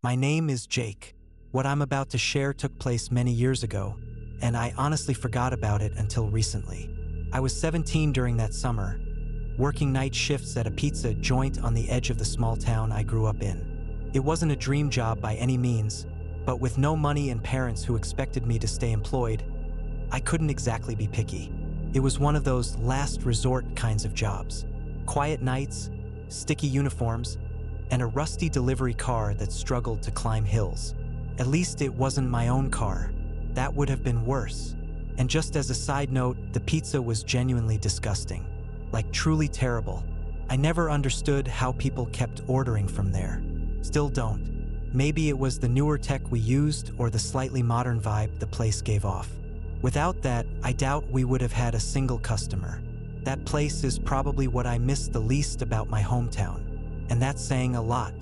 My name is Jake. What I'm about to share took place many years ago, and I honestly forgot about it until recently. I was 17 during that summer, working night shifts at a pizza joint on the edge of the small town I grew up in. It wasn't a dream job by any means, but with no money and parents who expected me to stay employed, I couldn't exactly be picky. It was one of those last resort kinds of jobs. Quiet nights, sticky uniforms, and a rusty delivery car that struggled to climb hills. At least it wasn't my own car. That would have been worse. And just as a side note, the pizza was genuinely disgusting. Like truly terrible. I never understood how people kept ordering from there. Still don't. Maybe it was the newer tech we used or the slightly modern vibe the place gave off. Without that, I doubt we would have had a single customer. That place is probably what I miss the least about my hometown. And that's saying a lot.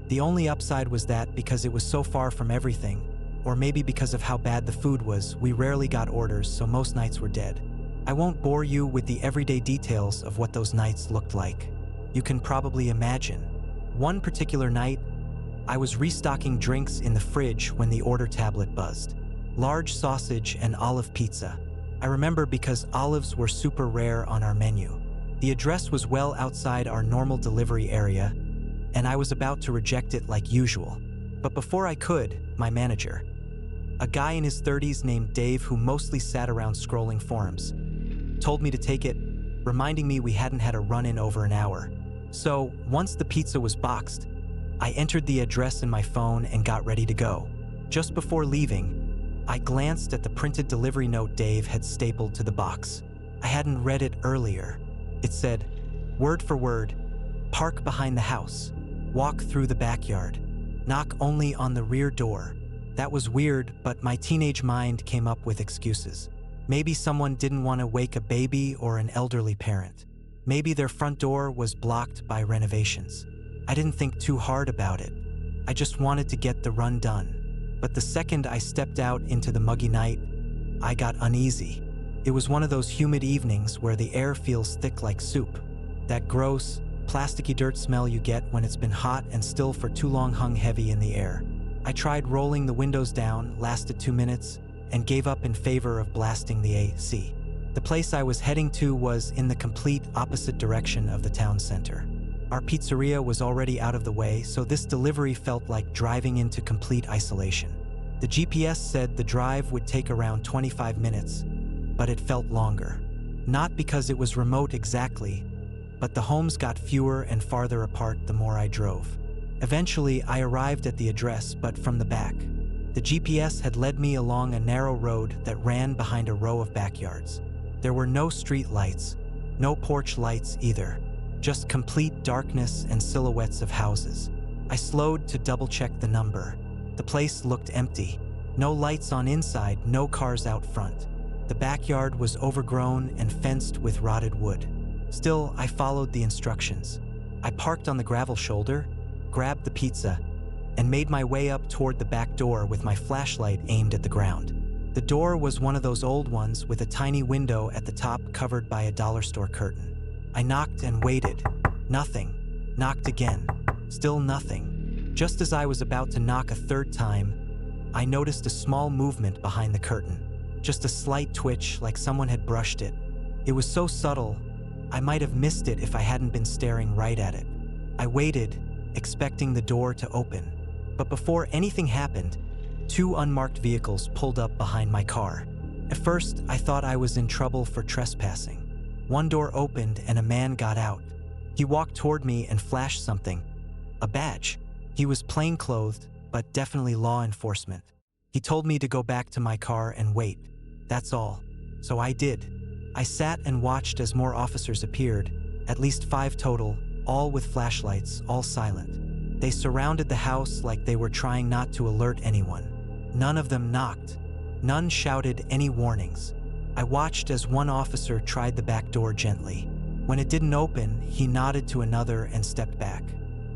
The only upside was that because it was so far from everything, or maybe because of how bad the food was, we rarely got orders, so most nights were dead. I won't bore you with the everyday details of what those nights looked like. You can probably imagine. One particular night, I was restocking drinks in the fridge when the order tablet buzzed. Large sausage and olive pizza. I remember because olives were super rare on our menu. The address was well outside our normal delivery area, and I was about to reject it like usual. But before I could, my manager, a guy in his 30s named Dave who mostly sat around scrolling forums, told me to take it, reminding me we hadn't had a run-in over an hour. So, once the pizza was boxed, I entered the address in my phone and got ready to go. Just before leaving, I glanced at the printed delivery note Dave had stapled to the box. I hadn't read it earlier. It said, word for word, park behind the house, walk through the backyard, knock only on the rear door. That was weird, but my teenage mind came up with excuses. Maybe someone didn't want to wake a baby or an elderly parent. Maybe their front door was blocked by renovations. I didn't think too hard about it. I just wanted to get the run done. But the second I stepped out into the muggy night, I got uneasy. It was one of those humid evenings where the air feels thick like soup. That gross, plasticky dirt smell you get when it's been hot and still for too long hung heavy in the air. I tried rolling the windows down, lasted 2 minutes, and gave up in favor of blasting the AC. The place I was heading to was in the complete opposite direction of the town center. Our pizzeria was already out of the way, so this delivery felt like driving into complete isolation. The GPS said the drive would take around 25 minutes, but it felt longer. Not because it was remote exactly, but the homes got fewer and farther apart the more I drove. Eventually, I arrived at the address, but from the back. The GPS had led me along a narrow road that ran behind a row of backyards. There were no street lights, no porch lights either, just complete darkness and silhouettes of houses. I slowed to double-check the number. The place looked empty. No lights on inside, no cars out front. The backyard was overgrown and fenced with rotted wood. Still, I followed the instructions. I parked on the gravel shoulder, grabbed the pizza, and made my way up toward the back door with my flashlight aimed at the ground. The door was one of those old ones with a tiny window at the top covered by a dollar store curtain. I knocked and waited. Nothing. Knocked again. Still nothing. Just as I was about to knock a third time, I noticed a small movement behind the curtain. Just a slight twitch, like someone had brushed it. It was so subtle, I might have missed it if I hadn't been staring right at it. I waited, expecting the door to open. But before anything happened, 2 unmarked vehicles pulled up behind my car. At first, I thought I was in trouble for trespassing. One door opened and a man got out. He walked toward me and flashed something. A badge. He was plainclothed, but definitely law enforcement. He told me to go back to my car and wait. That's all. So I did. I sat and watched as more officers appeared, at least 5 total, all with flashlights, all silent. They surrounded the house like they were trying not to alert anyone. None of them knocked. None shouted any warnings. I watched as one officer tried the back door gently. When it didn't open, he nodded to another and stepped back.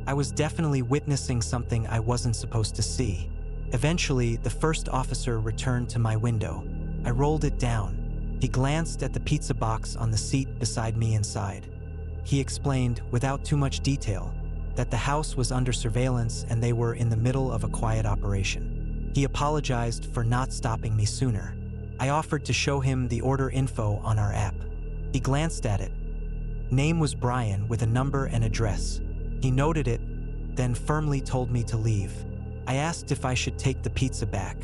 I was definitely witnessing something I wasn't supposed to see. Eventually, the first officer returned to my window. I rolled it down. He glanced at the pizza box on the seat beside me inside. He explained, without too much detail, that the house was under surveillance and they were in the middle of a quiet operation. He apologized for not stopping me sooner. I offered to show him the order info on our app. He glanced at it. Name was Brian with a number and address. He noted it, then firmly told me to leave. I asked if I should take the pizza back.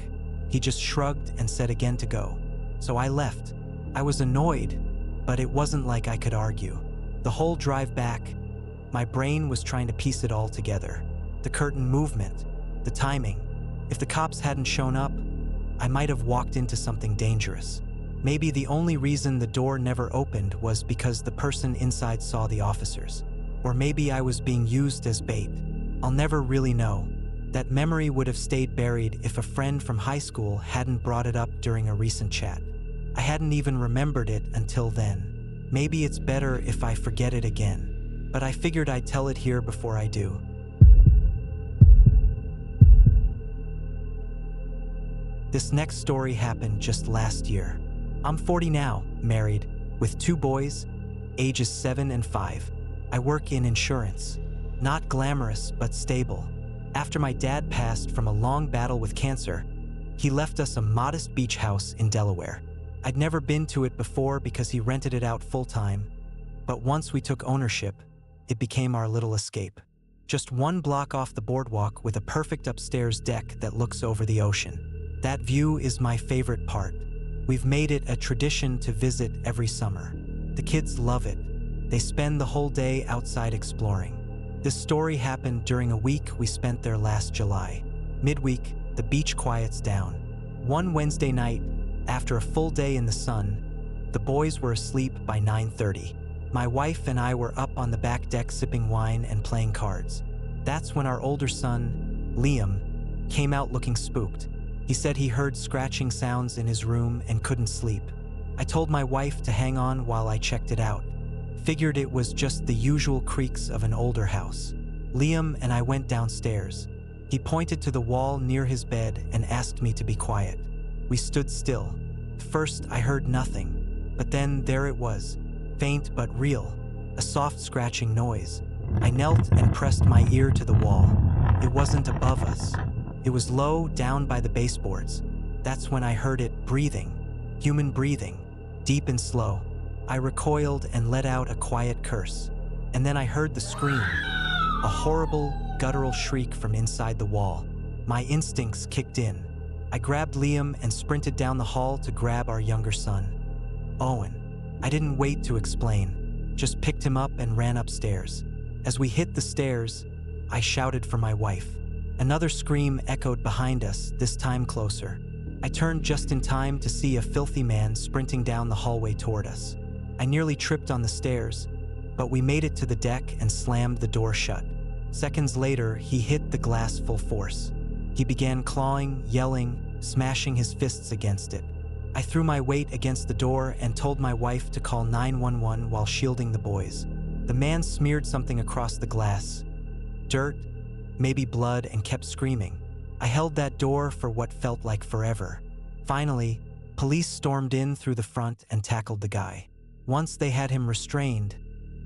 He just shrugged and said again to go. So I left. I was annoyed, but it wasn't like I could argue. The whole drive back, my brain was trying to piece it all together. The curtain movement, the timing. If the cops hadn't shown up, I might have walked into something dangerous. Maybe the only reason the door never opened was because the person inside saw the officers. Or maybe I was being used as bait. I'll never really know. That memory would have stayed buried if a friend from high school hadn't brought it up during a recent chat. I hadn't even remembered it until then. Maybe it's better if I forget it again. But I figured I'd tell it here before I do. This next story happened just last year. I'm 40 now, married, with 2 boys, ages 7 and 5. I work in insurance. Not glamorous, but stable. After my dad passed from a long battle with cancer, he left us a modest beach house in Delaware. I'd never been to it before because he rented it out full-time, but once we took ownership, it became our little escape. Just 1 block off the boardwalk with a perfect upstairs deck that looks over the ocean. That view is my favorite part. We've made it a tradition to visit every summer. The kids love it. They spend the whole day outside exploring. This story happened during a week we spent there last July. Midweek, the beach quiets down. One Wednesday night, after a full day in the sun, the boys were asleep by 9:30. My wife and I were up on the back deck sipping wine and playing cards. That's when our older son, Liam, came out looking spooked. He said he heard scratching sounds in his room and couldn't sleep. I told my wife to hang on while I checked it out. Figured it was just the usual creaks of an older house. Liam and I went downstairs. He pointed to the wall near his bed and asked me to be quiet. We stood still. First, I heard nothing, but then there it was, faint but real, a soft scratching noise. I knelt and pressed my ear to the wall. It wasn't above us. It was low, down by the baseboards. That's when I heard it breathing, human breathing, deep and slow. I recoiled and let out a quiet curse. And then I heard the scream, a horrible, guttural shriek from inside the wall. My instincts kicked in. I grabbed Liam and sprinted down the hall to grab our younger son, Owen. I didn't wait to explain, just picked him up and ran upstairs. As we hit the stairs, I shouted for my wife. Another scream echoed behind us, this time closer. I turned just in time to see a filthy man sprinting down the hallway toward us. I nearly tripped on the stairs, but we made it to the deck and slammed the door shut. Seconds later, he hit the glass full force. He began clawing, yelling, smashing his fists against it. I threw my weight against the door and told my wife to call 911 while shielding the boys. The man smeared something across the glass. Dirt, maybe blood, and kept screaming. I held that door for what felt like forever. Finally, police stormed in through the front and tackled the guy. Once they had him restrained,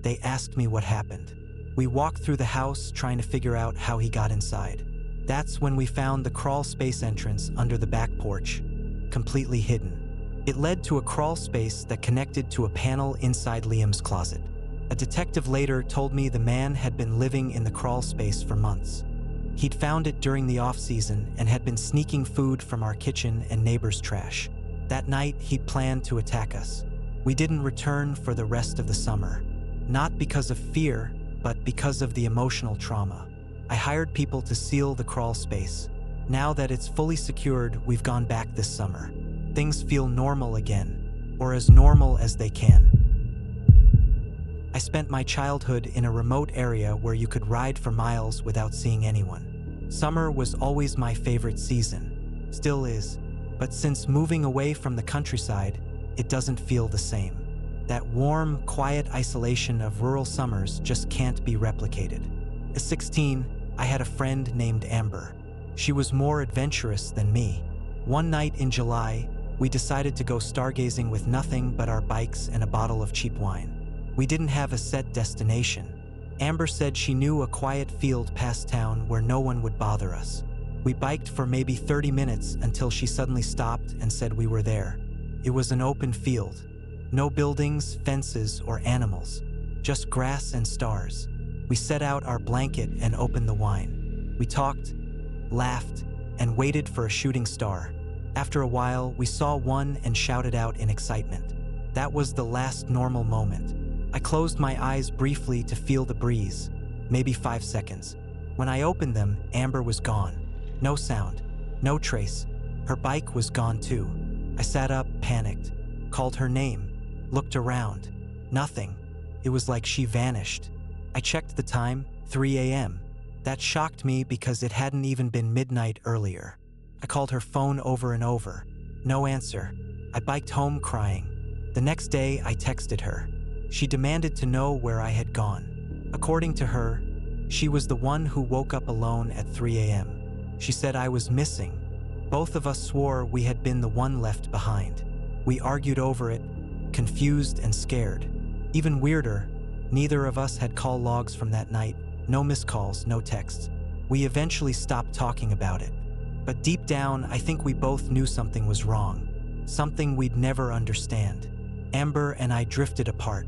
they asked me what happened. We walked through the house trying to figure out how he got inside. That's when we found the crawl space entrance under the back porch, completely hidden. It led to a crawl space that connected to a panel inside Liam's closet. A detective later told me the man had been living in the crawl space for months. He'd found it during the off-season and had been sneaking food from our kitchen and neighbors' trash. That night, he'd planned to attack us. We didn't return for the rest of the summer. Not because of fear, but because of the emotional trauma. I hired people to seal the crawl space. Now that it's fully secured, we've gone back this summer. Things feel normal again, or as normal as they can. I spent my childhood in a remote area where you could ride for miles without seeing anyone. Summer was always my favorite season, still is, but since moving away from the countryside, it doesn't feel the same. That warm, quiet isolation of rural summers just can't be replicated. At 16, I had a friend named Amber. She was more adventurous than me. One night in July, we decided to go stargazing with nothing but our bikes and a bottle of cheap wine. We didn't have a set destination, Amber said she knew a quiet field past town where no one would bother us. We biked for maybe 30 minutes until she suddenly stopped and said we were there. It was an open field. No buildings, fences, or animals. Just grass and stars. We set out our blanket and opened the wine. We talked, laughed, and waited for a shooting star. After a while, we saw one and shouted out in excitement. That was the last normal moment. I closed my eyes briefly to feel the breeze, maybe 5 seconds. When I opened them, Amber was gone. No sound, no trace. Her bike was gone too. I sat up, panicked, called her name, looked around. Nothing. It was like she vanished. I checked the time, 3 a.m. That shocked me because it hadn't even been midnight earlier. I called her phone over and over. No answer. I biked home crying. The next day, I texted her. She demanded to know where I had gone. According to her, she was the one who woke up alone at 3 a.m. She said I was missing. Both of us swore we had been the one left behind. We argued over it, confused and scared. Even weirder, neither of us had call logs from that night. No missed calls, no texts. We eventually stopped talking about it. But deep down, I think we both knew something was wrong. Something we'd never understand. Amber and I drifted apart.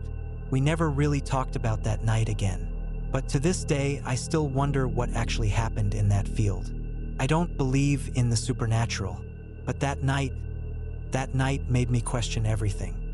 We never really talked about that night again. But to this day, I still wonder what actually happened in that field. I don't believe in the supernatural, but that night made me question everything.